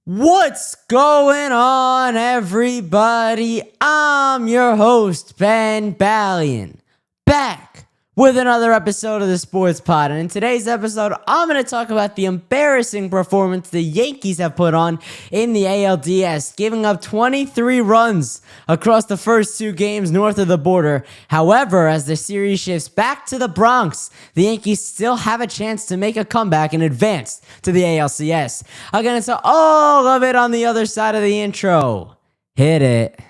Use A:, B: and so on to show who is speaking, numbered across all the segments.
A: What's going on, everybody? I'm your host, Balian, back with another episode of the Sports Pod. And in today's episode, I'm going to talk about the embarrassing performance the Yankees have put on in the ALDS, giving up 23 runs across the first two games north of the border. However, as the series shifts back to the Bronx, the Yankees still have a chance to make a comeback and advance to the ALCS. I'll get into all of it on the other side of the intro. Hit it.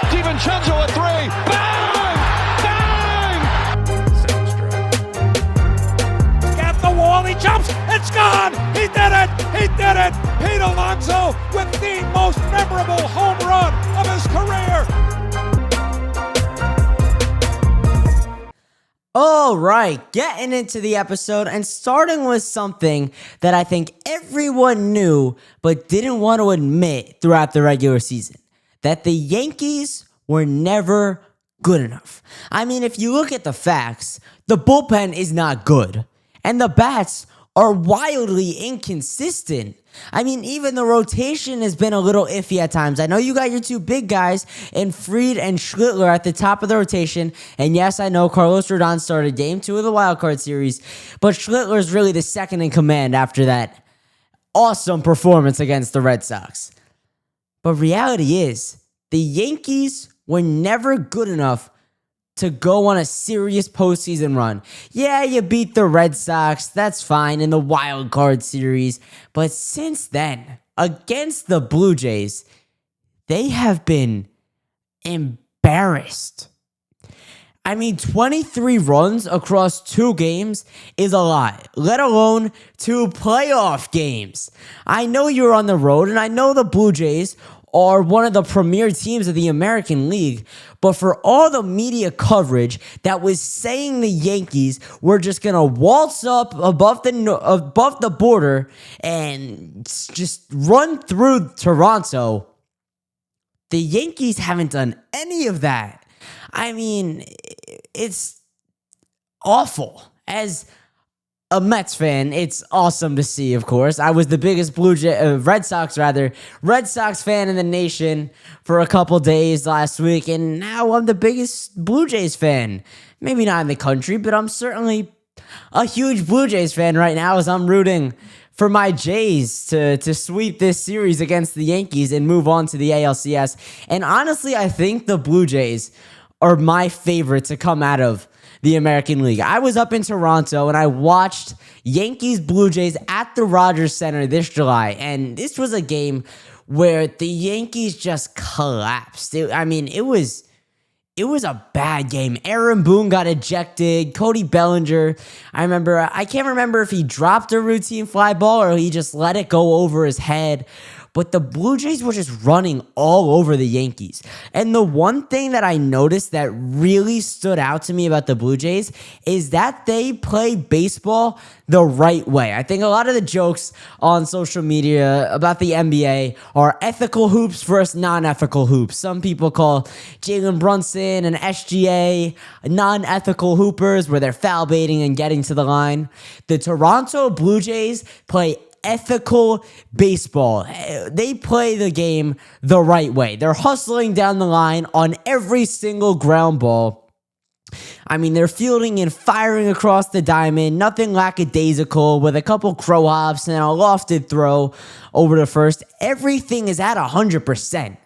B: DiVincenzo at three. Bang! At the wall, he jumps. It's gone. He did it. He did it. Pete Alonso with the most memorable home run of his career.
A: All right, getting into the episode and starting with something that I think everyone knew but didn't want to admit throughout the regular season, that the Yankees were never good enough. I mean, if you look at the facts, the bullpen is not good, and the bats are wildly inconsistent. I mean, even the rotation has been a little iffy at times. I know you got your two big guys in Fried and Schlittler at the top of the rotation. And yes, I know Carlos Rodon started game 2 of the Wild Card Series, but Schlittler is really the second in command after that awesome performance against the Red Sox. But reality is, the Yankees were never good enough to go on a serious postseason run. Yeah, you beat the Red Sox, that's fine, in the Wild Card Series. But since then, against the Blue Jays, they have been embarrassed. I mean, 23 runs across 2 games is a lot, let alone 2 playoff games. I know you're on the road, and I know the Blue Jays are one of the premier teams of the American League, but for all the media coverage that was saying the Yankees were just gonna waltz up above the border and just run through Toronto, the Yankees haven't done any of that. I mean, it's awful. As a Mets fan, it's awesome to see, of course. I was the biggest Red Sox fan in the nation for a couple days last week, and now I'm the biggest Blue Jays fan. Maybe not in the country, but I'm certainly a huge Blue Jays fan right now as I'm rooting for my Jays to sweep this series against the Yankees and move on to the ALCS. And honestly, I think the Blue Jays are my favorite to come out of the American League. I was up in Toronto and I watched Yankees Blue Jays at the Rogers Center this July, and this was a game where the Yankees just collapsed. It was a bad game. Aaron Boone got ejected. Cody Bellinger, I can't remember if he dropped a routine fly ball or he just let it go over his head. But the Blue Jays were just running all over the Yankees. And the one thing that I noticed that really stood out to me about the Blue Jays is that they play baseball the right way. I think a lot of the jokes on social media about the NBA are ethical hoops versus non-ethical hoops. Some people call Jalen Brunson and SGA non-ethical hoopers where they're foul baiting and getting to the line. The Toronto Blue Jays play ethical baseball. They play the game the right way. They're hustling down the line on every single ground ball. I mean, they're fielding and firing across the diamond, nothing lackadaisical, with a couple crow hops and a lofted throw over to first. Everything is at 100%.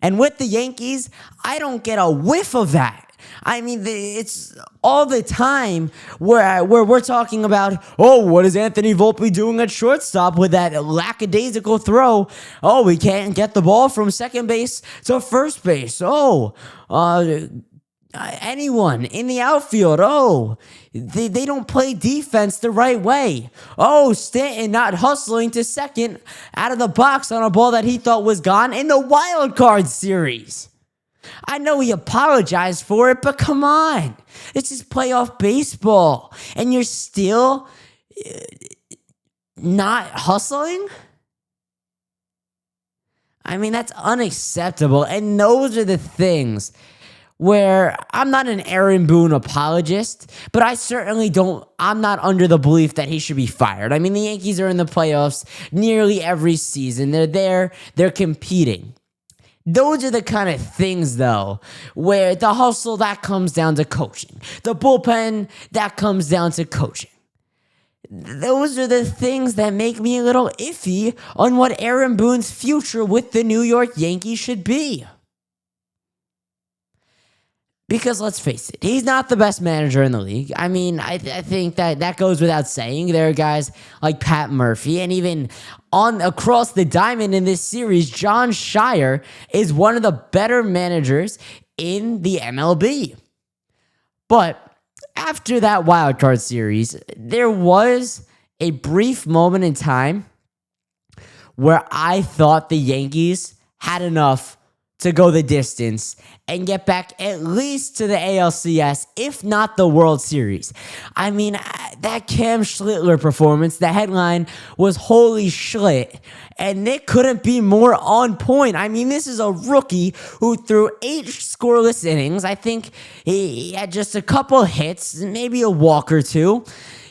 A: And with the Yankees, I don't get a whiff of that. I mean, it's all the time where we're talking about, oh, what is Anthony Volpe doing at shortstop with that lackadaisical throw? Oh, we can't get the ball from second base to first base. Oh, anyone in the outfield, oh, they don't play defense the right way. Oh, Stanton not hustling to second out of the box on a ball that he thought was gone in the Wild Card Series. I know he apologized for it, but come on. It's just playoff baseball. And you're still not hustling? I mean, that's unacceptable. And those are the things where I'm not an Aaron Boone apologist, but I'm not under the belief that he should be fired. I mean, the Yankees are in the playoffs nearly every season. They're there, they're competing. Those are the kind of things, though, where the hustle, that comes down to coaching. The bullpen, that comes down to coaching. Those are the things that make me a little iffy on what Aaron Boone's future with the New York Yankees should be. Because let's face it, he's not the best manager in the league. I mean, I think that goes without saying. There are guys like Pat Murphy, and even across the diamond in this series, John Shire is one of the better managers in the MLB. But after that wildcard series, there was a brief moment in time where I thought the Yankees had enough to go the distance and get back at least to the ALCS, if not the World Series. I mean, that Cam Schlittler performance, the headline was "Holy Schlit," and it couldn't be more on point. I mean, this is a rookie who threw 8 scoreless innings. I think he had just a couple hits, maybe a walk or two.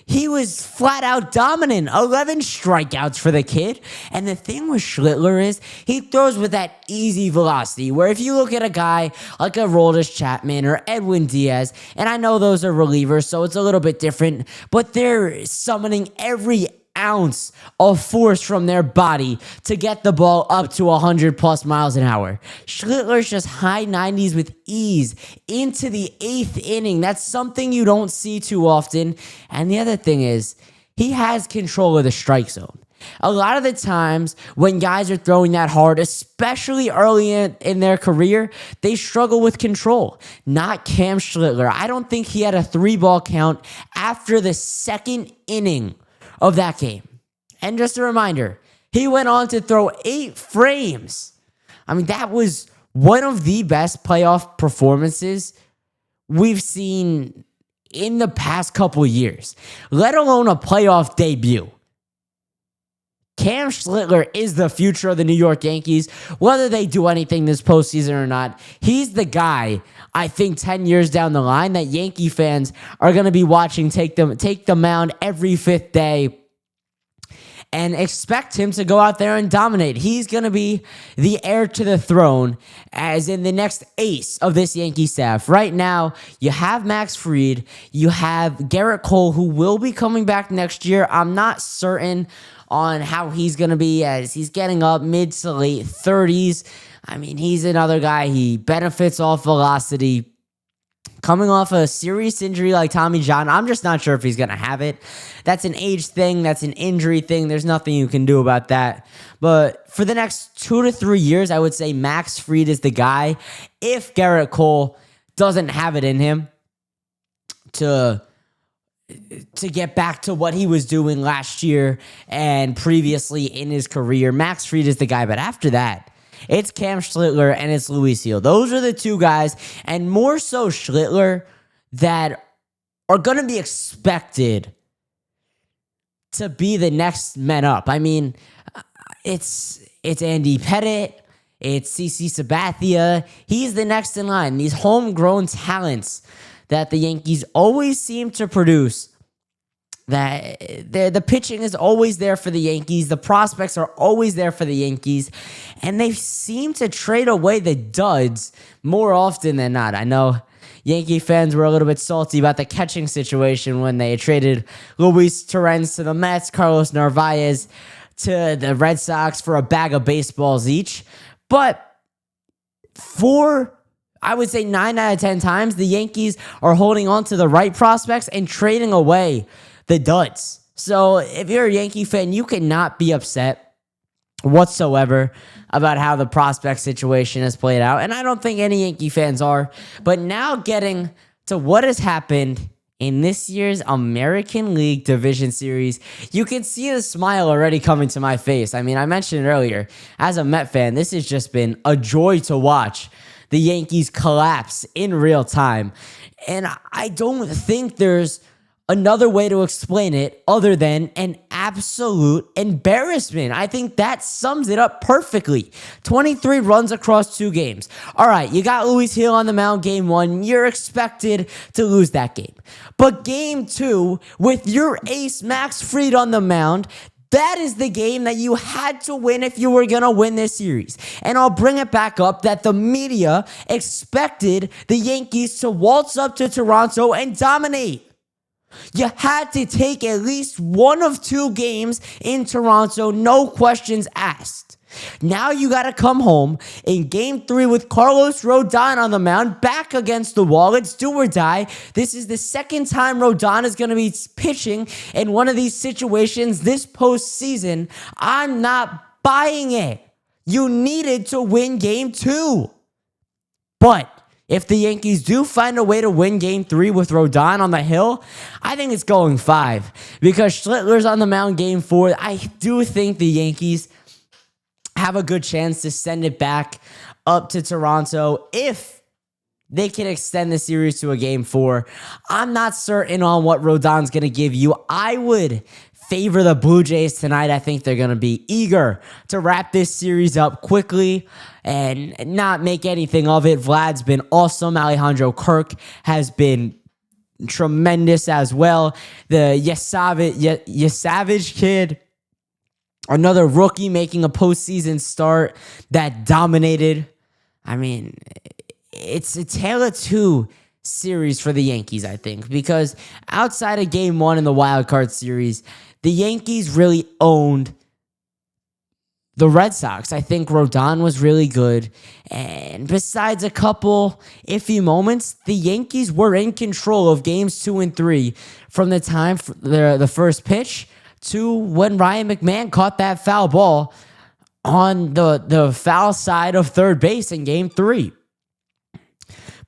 A: He was flat out dominant. 11 strikeouts for the kid. And the thing with Schlittler is he throws with that easy velocity, where if you look at a guy like a Aroldis Chapman or Edwin Diaz, and I know those are relievers, so it's a little bit different, but they're summoning every ounce of force from their body to get the ball up to 100 plus miles an hour. Schlittler's just high 90s with ease into the 8th inning. That's something you don't see too often. And the other thing is, he has control of the strike zone. A lot of the times when guys are throwing that hard, especially early in their career, they struggle with control. Not Cam Schlittler. I don't think he had a 3-ball count after the 2nd inning of that game. And just a reminder, he went on to throw 8 frames. I mean, that was one of the best playoff performances we've seen in the past couple years, let alone a playoff debut. Cam Schlittler is the future of the New York Yankees. Whether they do anything this postseason or not, he's the guy, I think 10 years down the line, that Yankee fans are going to be watching take the mound every 5th day and expect him to go out there and dominate. He's going to be the heir to the throne, as in the next ace of this Yankee staff. Right now, you have Max Fried, you have Garrett Cole, who will be coming back next year. I'm not certain on how he's going to be, as he's getting up mid to late 30s. I mean, he's another guy. He benefits off velocity. Coming off a serious injury like Tommy John, I'm just not sure if he's going to have it. That's an age thing. That's an injury thing. There's nothing you can do about that. But for the next 2 to 3 years, I would say Max Fried is the guy. If Garrett Cole doesn't have it in him to get back to what he was doing last year and previously in his career, Max Fried is the guy. But after that, it's Cam Schlittler and it's Luis Gil. Those are the two guys, and more so Schlittler, that are going to be expected to be the next men up. I mean, it's Andy Pettit, it's CC Sabathia. He's the next in line. These homegrown talents that the Yankees always seem to produce. That the pitching is always there for the Yankees. The prospects are always there for the Yankees. And they seem to trade away the duds more often than not. I know Yankee fans were a little bit salty about the catching situation when they traded Luis Torrens to the Mets, Carlos Narvaez to the Red Sox for a bag of baseballs each. But I would say 9 out of 10 times, the Yankees are holding on to the right prospects and trading away the duds. So if you're a Yankee fan, you cannot be upset whatsoever about how the prospect situation has played out. And I don't think any Yankee fans are. But now getting to what has happened in this year's American League Division Series, you can see the smile already coming to my face. I mean, I mentioned earlier, as a Met fan, this has just been a joy to watch the Yankees collapse in real time. And I don't think there's another way to explain it other than an absolute embarrassment. I think that sums it up perfectly. 23 runs across 2 games. All right, you got Luis Hill on the mound game 1. You're expected to lose that game. But game 2, with your ace Max Fried on the mound, that is the game that you had to win if you were going to win this series. And I'll bring it back up that the media expected the Yankees to waltz up to Toronto and dominate. You had to take at least one of 2 games in Toronto, no questions asked. Now you got to come home in game 3 with Carlos Rodon on the mound, back against the wall. It's do or die. This is the second time Rodon is going to be pitching in one of these situations this postseason. I'm not buying it. You needed to win game 2. But if the Yankees do find a way to win game 3 with Rodon on the hill, I think it's going 5. Because Schlittler's on the mound game 4. I do think the Yankees have a good chance to send it back up to Toronto if they can extend the series to a game 4. I'm not certain on what Rodon's going to give you. I would favor the Blue Jays tonight. I think they're going to be eager to wrap this series up quickly and not make anything of it. Vlad's been awesome. Alejandro Kirk has been tremendous as well. The Yesavage kid, another rookie making a postseason start that dominated. I mean, it's a tale of 2 series for the Yankees, I think, because outside of game 1 in the wild card series, the Yankees really owned the Red Sox. I think Rodon was really good. And besides a couple iffy moments, the Yankees were in control of games 2 and 3 from the time the first pitch to when Ryan McMahon caught that foul ball on the foul side of third base in game 3.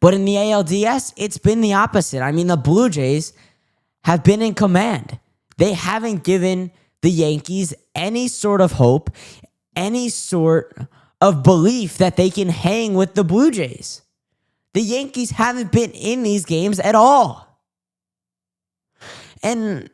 A: But in the ALDS, it's been the opposite. I mean, the Blue Jays have been in command. They haven't given the Yankees any sort of hope, any sort of belief that they can hang with the Blue Jays. The Yankees haven't been in these games at all. And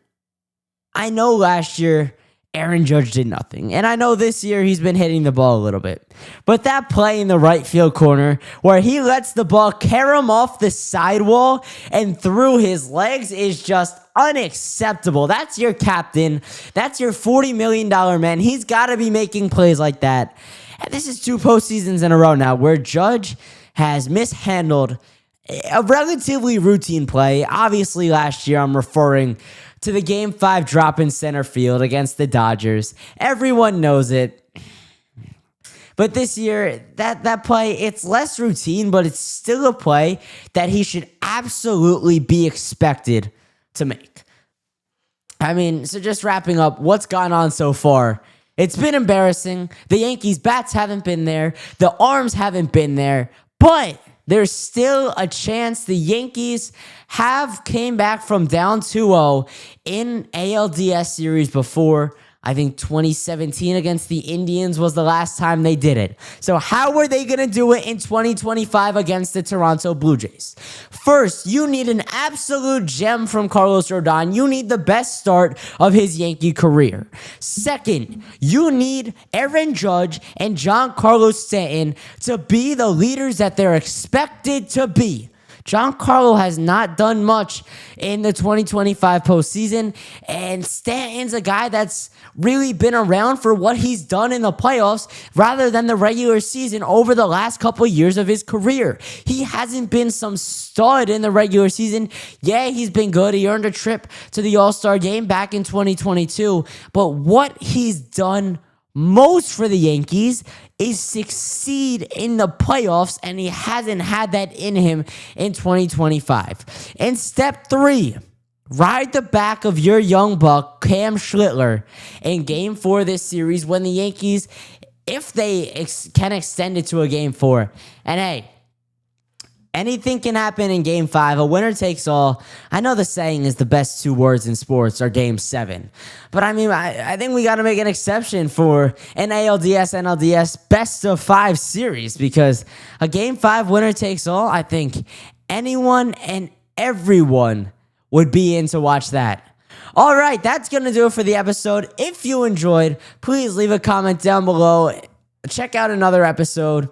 A: I know last year Aaron Judge did nothing. And I know this year he's been hitting the ball a little bit. But that play in the right field corner where he lets the ball carry him off the sidewall and through his legs is just unacceptable. That's your captain. That's your $40 million man. He's got to be making plays like that. And this is 2 postseasons in a row now where Judge has mishandled a relatively routine play. Obviously, last year I'm referring to the Game 5 drop in center field against the Dodgers. Everyone knows it. But this year, that play, it's less routine, but it's still a play that he should absolutely be expected to make. I mean, so just wrapping up what's gone on so far. It's been embarrassing. The Yankees' bats haven't been there. The arms haven't been there. But there's still a chance the Yankees have came back from down 2-0 in ALDS series before. I think 2017 against the Indians was the last time they did it. So how are they going to do it in 2025 against the Toronto Blue Jays? First, you need an absolute gem from Carlos Rodon. You need the best start of his Yankee career. Second, you need Aaron Judge and Giancarlo Stanton to be the leaders that they're expected to be. Giancarlo has not done much in the 2025 postseason, and Stanton's a guy that's really been around for what he's done in the playoffs rather than the regular season over the last couple of years of his career. He hasn't been some stud in the regular season. Yeah, he's been good. He earned a trip to the All-Star game back in 2022, but what he's done most for the Yankees is succeed in the playoffs, and he hasn't had that in him in 2025. And step 3, ride the back of your young buck, Cam Schlittler, in Game 4 of this series when the Yankees, if they can extend it to a Game 4. And hey, anything can happen in Game 5. A winner takes all. I know the saying is the best 2 words in sports are Game 7. But I mean, I think we got to make an exception for an ALDS, NLDS best of 5 series because a Game 5 winner takes all, I think anyone and everyone would be in to watch that. All right, that's going to do it for the episode. If you enjoyed, please leave a comment down below. Check out another episode.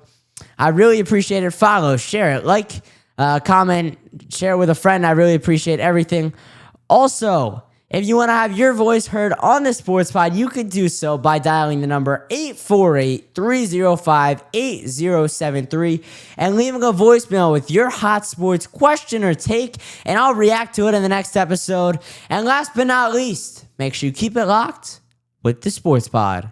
A: I really appreciate it. Follow, share it, like, comment, share with a friend. I really appreciate everything. Also, if you want to have your voice heard on the Sports Pod, you can do so by dialing the number 848-305-8073 and leaving a voicemail with your hot sports question or take, and I'll react to it in the next episode. And last but not least, make sure you keep it locked with the Sports Pod.